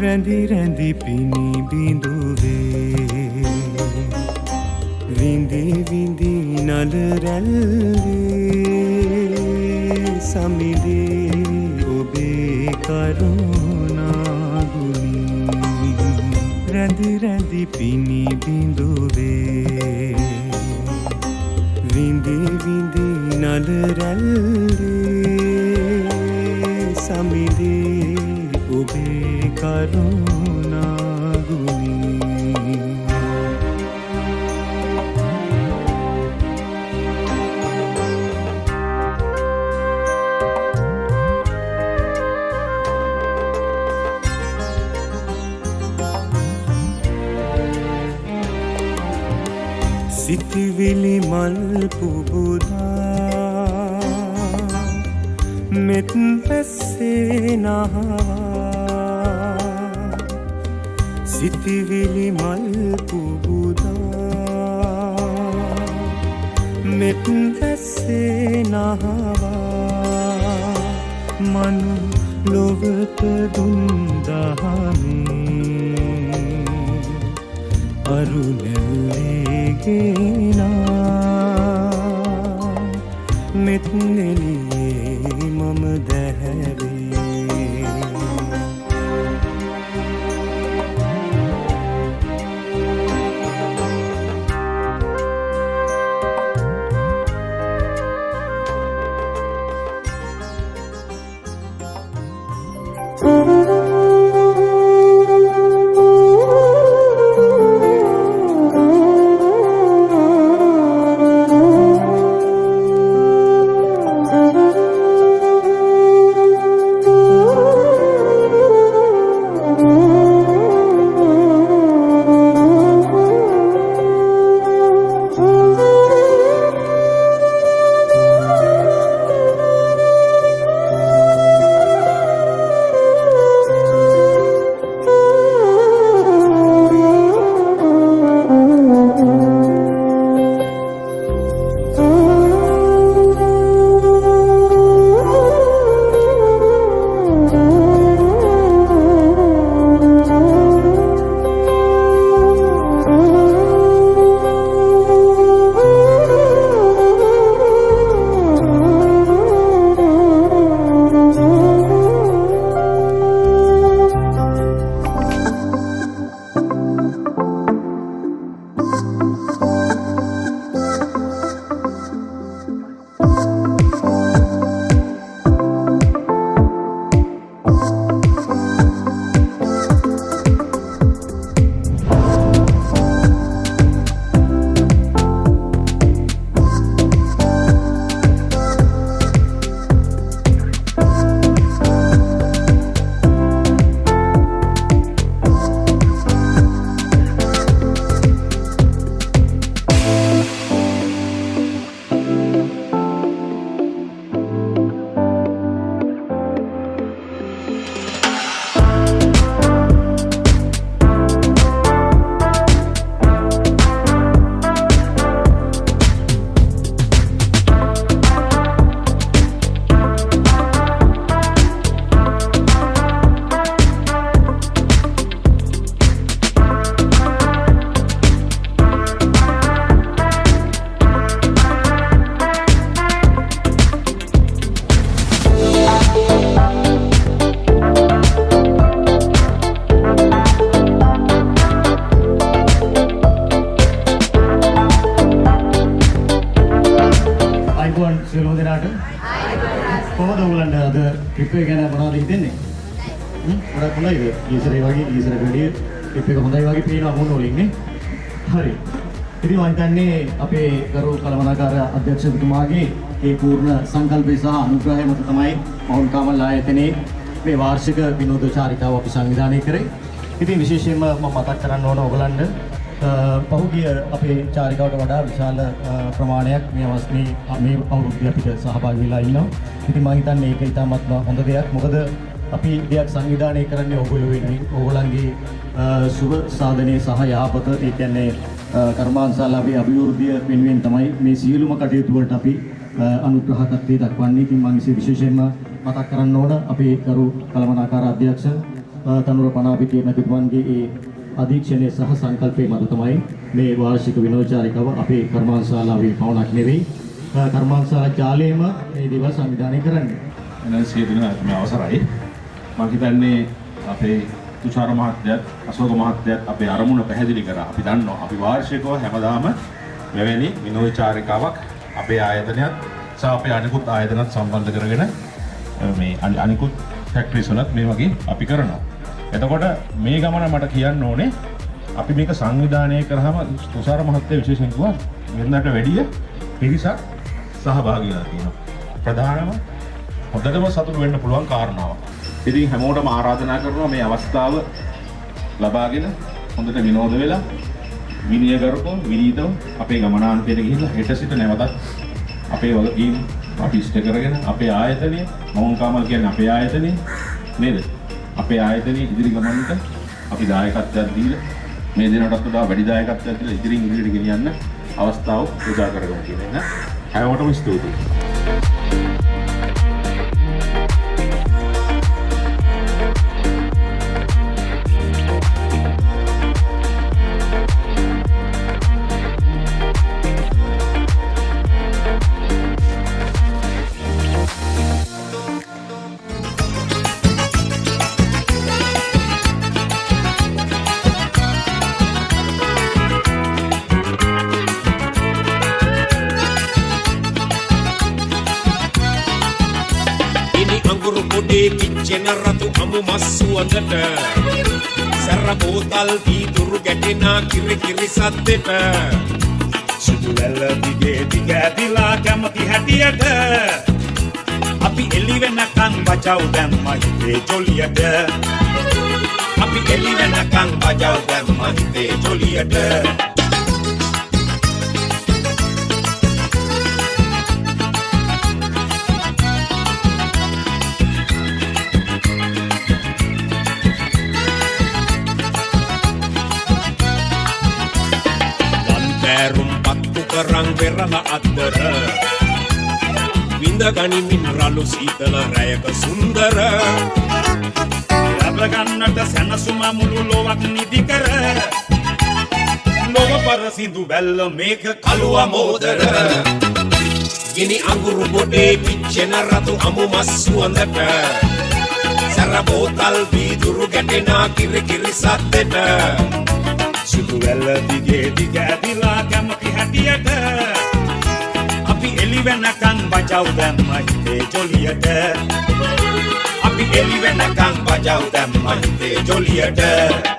රැඳි රැඳි පිණි බිඳුවේ විඳි විඳි නල රැල්ලේ සමිදේ ඔබේ කරුණා ගුණි රැඳි රැඳි පිණි බිඳුවේ විඳි විඳි නල රැල්ලේ සමිදේ ඔබේ කරුණා ගුණි සිතිවිලි මල් පුබුදා මෙත් වැස්සේ නහවා සිතිවිලි මල් පුබුදා මෙත් වැස්සේ නහවා මනු ලොවට දුන් දහමේ අරුණැල්ලේ ගෙනා මෙත් නෙලියේ මම දැහැවේ කොහොමද ඔයගලන්ට අද ට්‍රිප් එක ගැන මොනවද හිතෙන්නේ? ගොඩක් හොඳයිද? ඊසරේ වගේ ඊසරට වැඩිය ට්‍රිප් එක හොඳයි වගේ පේනවා මොන වලින් නේ? හරි. ඉතින් මම හිතන්නේ අපේ ගරු කළමනාකාර අධ්‍යක්ෂකතුමාගේ ඒ පූර්ණ සංකල්පය සහ අනුග්‍රහය මත තමයි මවුන් කාමල් ආයතනයේ මේ වාර්ෂික විනෝද චාරිකාව අපි සංවිධානය කරේ. ඉතින් විශේෂයෙන්ම මම මතක් කරන්න ඕන ඔයගලන්ට පහුගිය අපේ චාරිකාවට වඩා විශාල ප්‍රමාණයක් මේ අවුරුද්දේ අපිට සහභාගී වෙලා ඉන්නවා. ඉතින් මම හිතන්නේ ඒක ඉතාමත් හොඳ දෙයක්. මොකද අපි දෙයක් සංවිධානය කරන්නේ ඕගොල්ලෝ වෙනුවෙන්. ඕගොල්ලන්ගේ සුබ සාධනයේ සහ යහපත ඒ කියන්නේ කර්මාන්තශාලාවේ අභිවෘද්ධිය වෙනුවෙන් තමයි මේ සියලුම කටයුතු වලට අපි අනුග්‍රහකත්වයේ දක්වන්නේ. ඉතින් මම විශේෂයෙන්ම මතක් කරන්න ඕන අපේ කරු කළමනාකාර අධ්‍යක්ෂ තනුර පනාපිටියේ මැතිතුමන්ගේ ඒ අධීක්ෂණය සහ සංකල්පයේ මත තමයි මේ වාර්ෂික විනෝදචාරිකාව අපේ කර්මාන්තශාලාවේ පවණක් නෙවෙයි කර්මාන්තශාලා ජාලයේම මේ දේවල් සංවිධානය කරන්නේ. එන සියදින මේ අවසරයි. මම හිතන්නේ අපේ තුෂාර මහත්තයත් අශෝක මහත්තයත් අපේ අරමුණ පැහැදිලි කරා. අපි දන්නවා අපි වාර්ෂිකව හැමදාම මෙවැනි විනෝදචාරිකාවක් අපේ ආයතනයත් සහ අපේ අනිකුත් ආයතනත් සම්බන්ධ කරගෙන මේ අනිකුත් ෆැක්ටරිස් වලත් මේ වගේ අපි කරනවා. එතකොට මේ ගමන මට කියන්න ඕනේ අපි මේක සංවිධානය කරාම තුෂාර මහත්තයා විශේෂයෙන් කිව්වා වෙනදාට වැඩිය පිරිසක් සහභාගී වෙලා තියෙනවා. ප්‍රධානම හොඳටම සතුටු වෙන්න පුළුවන් කාරණාවක්. ඉතින් හැමෝටම ආරාධනා කරනවා මේ අවස්ථාව ලබාගෙන හොඳට විනෝද වෙලා විනයගරුකව විනීතව අපේ ගමනාන්තයට ගිහිල්ලා හෙට සිට නැවතත් අපේ වගකීම් අපි ඉෂ්ට කරගෙන අපේ ආයතනය මවුන් කාමල් කියන්නේ අපේ ආයතනය නේද? අපේ ආයතනයේ ඉදිරි ගමනට අපි දායකත්වයක් දීලා මේ දිනටත් වඩා වැඩි දායකත්වයක් දීලා ඉදිරියෙන් ඉදිරියට ගෙනියන්න අවස්ථාව උදා කරගමු කියන එක හැමෝටම ස්තුතියි. පිච්චෙන රතු අමු මස් සුවඳට සැර බෝතල් වීදුරු ගැටෙනා කිරි කිරි සද්දෙට සුදු වැල්ල දිගේ දිග ඇදිලා කැමති හැටියට අපි එළි වෙනකන් බජව් දැම්මා හිතේ ජොලියට අපි එළි වෙනකන් බජව් දැම්මා හිතේ ජොලියට රං වෙරලා අද්දර විඳ ගනිමින් රළු සීතල රැයක සුන්දර ලැබ ගන්නට සැනසුම මුළු ලොවක් නිදි කර ලොව පරසිදු බැල්ල මේක කළුව මෝදර ගිනි අඟුරු පොඩේ පිච්චෙන රතු අමු මස් සුවඳට සැර බෝතල් වීදුරු ගැටෙනා කිරි කිරි සද්දෙට සුදු වැල්ල දිගේ දිග ඇදිලා කැමති හැටියට අපි එළි වෙනකන් බජව් දැම්මා හිතේ ජොලියට අපි එළි වෙනකන් බජව් දැම්මා හිතේ ජොලියට